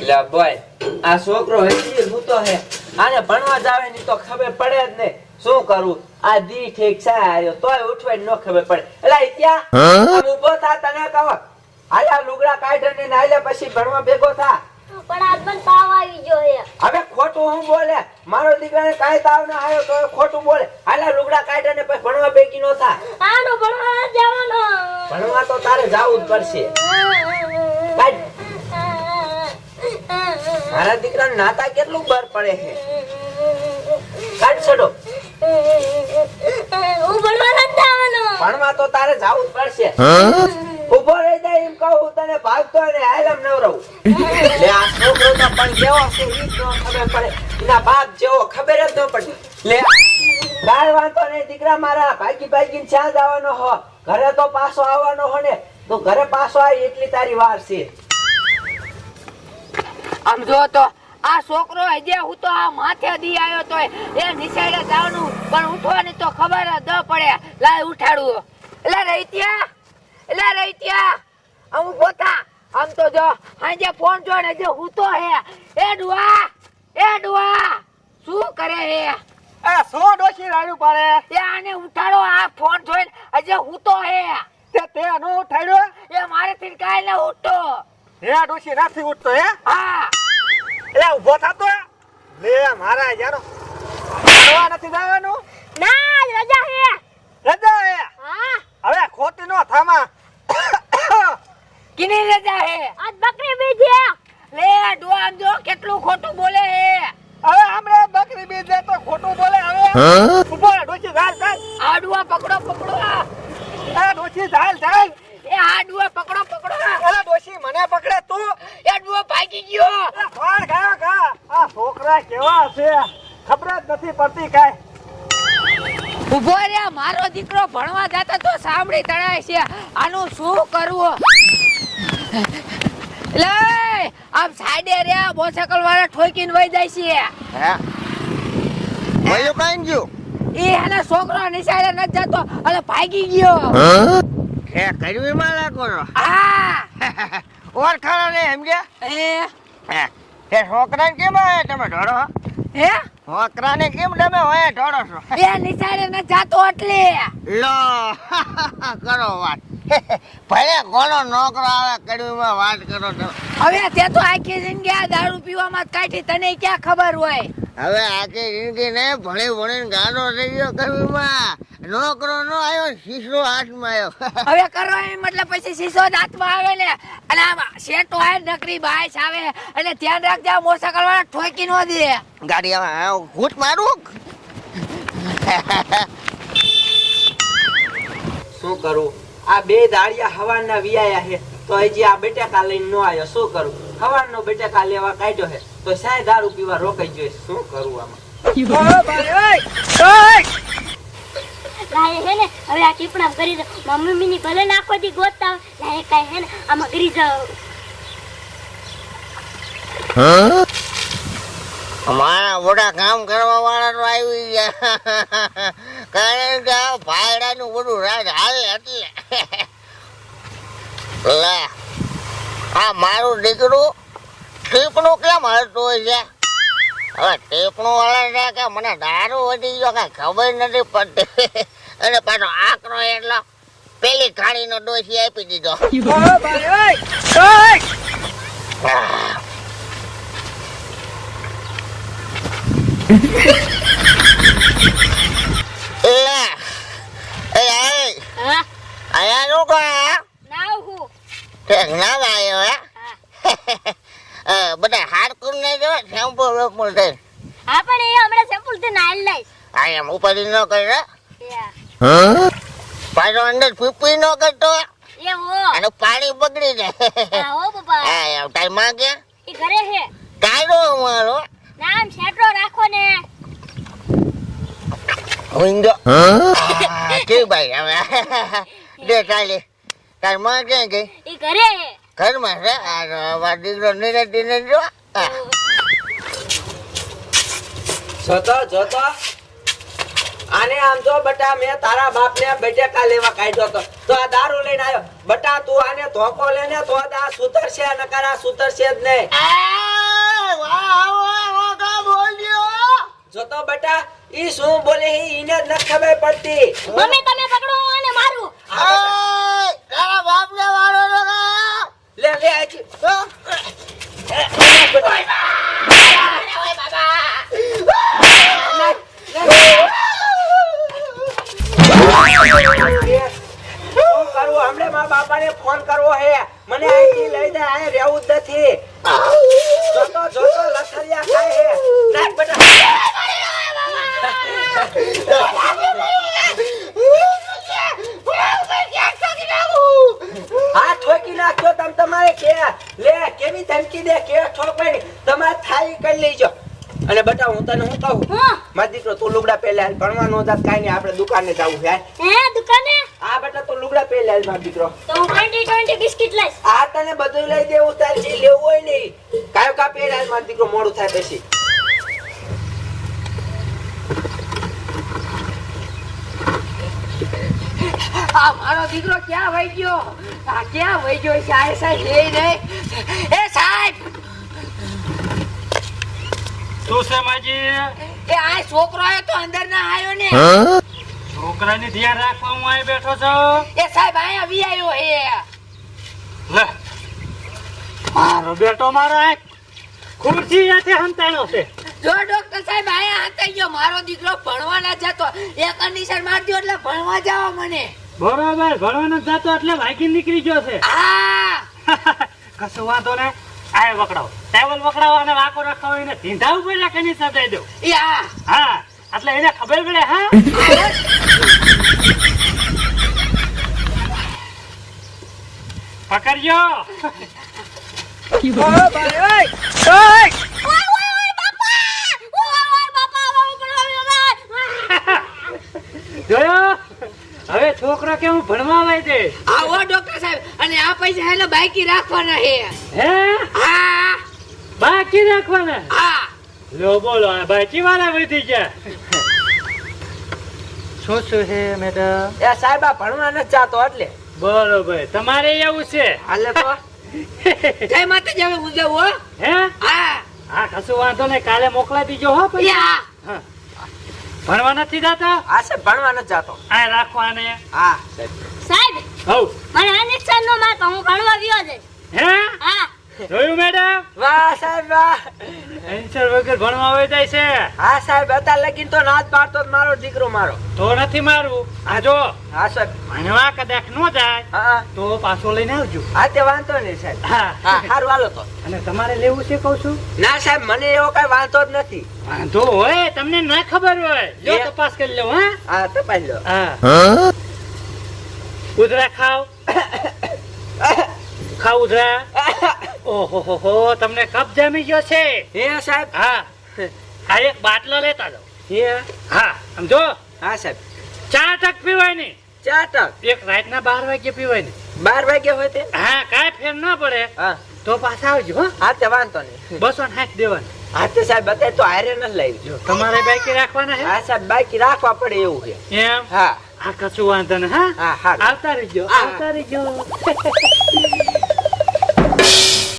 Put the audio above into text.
લે બોય આ છોકરો હજી ભૂતો હે આને ભણવા જાવે ની તો ખબર પડે જ ને શું કરું આ દી ઠીક છે આયો તોય ઉઠવાય ન ખબર પડે એલા ઇત્યા આમ ઊભો થા તને કહો આયા લુગડા કાઢ ને નાઈલે પછી ભણવા ભેગો થા પણ આજ મને તાવ આવી ગયો હે હવે ખોટું હું બોલે મારો દીકરાને કાઈ તાવ ના આવ્યો તો ખોટું બોલે આલા લુગડા કાઢ ને પછી ભણવા ભેગી નો થા આનો ભણવા જવાનો ભણવા તો તારે જાવું જ પડશે કાઢ મારા દીકરાને નાતા કેટલું બર પડે છે કાઢ છોડો હું ભણવા નથી જવાનો ભણવા તો તારે જાવું જ પડશે ઉભો રહી જાય એમ કહું તને ભાગતો ને હાલમ નવરવું લે આ છોકરો તો પણ કેવો છે ઈ જ ન ખબર પડે એના બાપ જેવો ખબર જ ન પડે લે કાઈ વાંધો નહીં દીકરા મારા ભાગી ભાગીને ક્યાં જવાનો હો ઘરે તો પાછો આવવાનો હો ને તો ઘરે પાછો આવી એટલી તારી વાર છે આમ જો તો આ છોકરો હજે હું તો આ માથે દી આવ્યો તો એ નિશાળે જવાનું પણ ઉઠવાની તો ખબર જ ન પડે લાય ઉઠાડું એલા રહીત્યા આમ પોતા આમ તો જો હાજે ફોન જોડે જે હું તો હે એ ડુઆ શું કરે હે એ સો ડોશી રાડ્યું પાડે એ આને ઉઠાડો આ ફોન જોઈને હજે હું તો હે તે નો ઉઠાડ્યો એ મારે થી કાઈ ન ઉઠતો હે ડોશી નથી ઉઠતો હે હા એટલે ઉભો થાતો લે મારા યારો ભણવા નથી જવાનું ના આજ રજા હે રજા હે હા હવે ખોટી નો થામા કિની રજા હે આજ બકરી બીજી લે ડુઆ આમ જો કેટલું ખોટું બોલે હે હવે હમણે બકરી બીજ દે તો ખોટું બોલે હવે ઉભો રહે ડોશી ચાલ આડુઆ પકડો એ ડોશી ચાલ એ આડુઆ પકડો અરે ડોશી મને પકડે તું એ આડુઆ ભાગી ગયો એ ફાળ ગા આ છોકરા કેવા છે ખબર જ નથી પડતી કાઈ ઉભો રે મારો દીકરો ભણવા જતો તો સાંભળી તણાય છે આનું શું કરવું લે આમ સાઈડે રે મોટરસાઇકલ વાળા ઠોકીને વઈ જાય છે હે વયો કાઈ ગયો એ એના છોકરો નિશાળે ન જતો અને ભાગી ગયો હે કર્યું માં લાગો હા ઓળખાણો ને એમ કે એ છોકરાને કેમ આયા તમે ઢોળો હે છોકરાને કેમ તમે હોય ઢોળો છો એ નિશાળે ન જતો એટલે લો કરો વાત ભલે કોનો નોકરો આવે કડવીમાં વાત કરો તમે હવે તે તો આખી જિંદગી આ દારૂ પીવામાં જ કાઢી તને ક્યાં ખબર હોય હવે આખી જિંદગી ને ભણી ભણીને ગાડો થઈ ગયો કડવીમાં નોકરો નો આવ્યો શીશો હાથમાં આવ્યો હવે કરો એમ મતલબ પછી શીશો દાંતમાં આવે ને અને આમ શેટો આવે નકરી બાઈસ આવે અને ધ્યાન રાખજે આ મોટરસાઇકલ વાળા ઠોકી નો દે ગાડી આવે ઘૂંટ મારું શું કરું આ બે દાળિયા હવારના વિયાયા છે તો હજી આ બેટાકા લઈને નો આવ્યો શું કરું હવારનો બેટાકા લેવા કાઢ્યો છે તો સાય દારૂ પીવા રોકાઈ જોઈએ શું કરું આમાં લાય હે ને હવે આ ટીપણા કરી દો મમ્મી ની ભલે નાખો દી ગોતતા લાય કાઈ હે ને આમાં કરી જાવ મારા મોટા કામ કરવા વાળા તો આવી ગયા કારણ કે આ ભાયડાનું બધું રાજ હાલે એટલે લે આ મારું દીકરું ટીપણું કેમ હલતું હોય છે હવે ટીપણું હલે છે કે મને દારૂ વધી ગયો કઈ ખબર નથી પડતી અને પાછો આકરો એટલો પેલી ખાણીનો ડોસી આપી દીધો હા આયા નું કોણ નાવ હું ઠેક ના આવ્યો હે બધા હાડકું નહીં જો શેમ્પુ વેમ્પુ થઈ હા પણ એ હમણાં સેમ્પલ થી નાલ લઈશ આ એમ ઉપાડી ન કરે યા પાછો અંદર પીપી ન કરતો એવો અને પાણી બગડી જાય હા હો પપ્પા હા એમ ટાઈમ માં કે એ ઘરે હે કાયરો મારો નામ સેટરો રાખો ને વિંગો કે ભાઈ હવે દે ચાલી તાર માં ક્યાં ગઈ એ ઘરે હે ઘરમાં છે આ દીકરો નિરતી ને જો જોતો આને આમ જો બટા મેં તારા બાપને બેટેકા લેવા કાઢ્યો તો આ દારૂ લઈને આવ્યો બટા તું આને ધોકો લેને તો આ સુધરશે નકર આ સુધરશે જ નહીં જો તો બટા ઈ શું બોલે ઈને જ ન ખબર પડતી મમ્મી તમે પકડો હું આને મારું તારા બાપને વાળો તો લે લે આજી શું કરવું હમણે મારા બાપાને ફોન કરવો હે મને અહીંથી લઈ દે આ રહેવું જ નથી જોતો લથરિયા ખાય હે નાખ બેટા હા ઠોકી નાખજો તમ તમારે કે લે કેવી ધમકી દે કે ઠોકવાની તમારે થાઈ કરી લેજો અને બટા હું તને હું કહું હા માર દીકરો તું લુગડા પહેલા ભણવા નો જાત કાઈ નહીં આપણે દુકાને જાવું છે હે દુકાને આ બેટા તું લુગડા પહેલા માર દીકરો તો હું 20 બિસ્કિટ લઈશ આ તને બધું લઈ દેવું તાર જે લેવું હોય ને કાયો કા પહેલા માર દીકરો મોડું થાય પછી આ મારો દીકરો ક્યાં વહી ગયો આ ક્યાં વહી ગયો છે આ સાહેબ લે નહીં એ સાહેબ શું છે માજી એ આ છોકરો આયો તો અંદર ના આયો ને છોકરાની ધ્યાન રાખવા હું અહીં બેઠો છો એ સાહેબ આયા વી આયો હે લે મારો બેટો મારો એક ખુરશી સાથે હંતાણો છે જો ડોક્ટર સાહેબ આયા હતા ગયો મારો દીકરો ભણવા ના જતો એ કન્ડિશન માર દો એટલે ભણવા જાવ મને બરોબર ભણવાનો જતો એટલે ભાગી નીકળી ગયો છે હા કશું વાંધો ને આ વકડાવો ટેબલ વકડાવો અને વાકો રખાવો એને ધીંધા ઉપર રાખીને સજાઈ દો યા હા એટલે એને ખબર પડે હા પકડજો જોયો હવે છોકરો કેવું ભણવા આવે છે આવો ડોક્ટર સાહેબ અને આ પૈસા એને બાકી રાખવાના હે હે હા બાકી રાખવાના હા લો બોલો આ બાકી વાળા વધી ગયા શું શું છે મેડમ એ સાહેબ આ ભણવા ન જાતો એટલે બરોબર તમારે એવું છે હાલે તો જય માતાજી હવે હું જાઉં હો હે હા હા કશું વાંધો નહીં કાલે મોકલાઈ દીજો હો પછી યા હા. ભણવા નથી જતો આ સાહેબ ભણવા ન જાતો આ રાખવાને હા સાહેબ સાહેબ હઉ મને આ નિશાન નો મારતો હું ભણવા ગયો છે હે હા જોયું મેડમ વાહ સાહેબ વાહ એન્સર વગર ભણવા આવી જાય છે હા સાહેબ અત્યારે લગીન તો ના જ પાડતો જ મારો દીકરો મારો તો નથી મારવું આ જો હા સાહેબ ભણવા કદાચ ન જાય હા તો પાછો લઈને આવજો હા તે વાંધો નહીં સાહેબ હા હા સારું હાલો તો અને તમારે લેવું છે કહું છું ના સાહેબ મને એવો કઈ વાંધો જ નથી વાંધો હોય તમને ના ખબર હોય જો એ- તપાસ કરી લો હા હા તપાસ લો હા ઉધરા ખાવ ખાવ ઉધરા ઓહો હો તમને કપ જામી ગયો છે હે સાહેબ હા આ એક બાટલો લેતા જાઓ હે હા સમજો હા સાહેબ 4 ટક પીવાય ને 4 ટક એક રાતના 12 વાગે પીવાય ને 12 વાગ્યા હોય તે હા કાંઈ ફેર ના પડે હા તો પાછા આવજો હો હા તે વાંધો નહીં 260 દેવાનું હા તે સાહેબ અત્યારે તો હારે ન લઈ જો તમારે બાકી રાખવાના હા સાહેબ બાકી રાખવા પડે એવું છે હે એમ હા આ કશું વાંધો ને હા હા હા આવતા રહેજો હા. આવતા રહેજો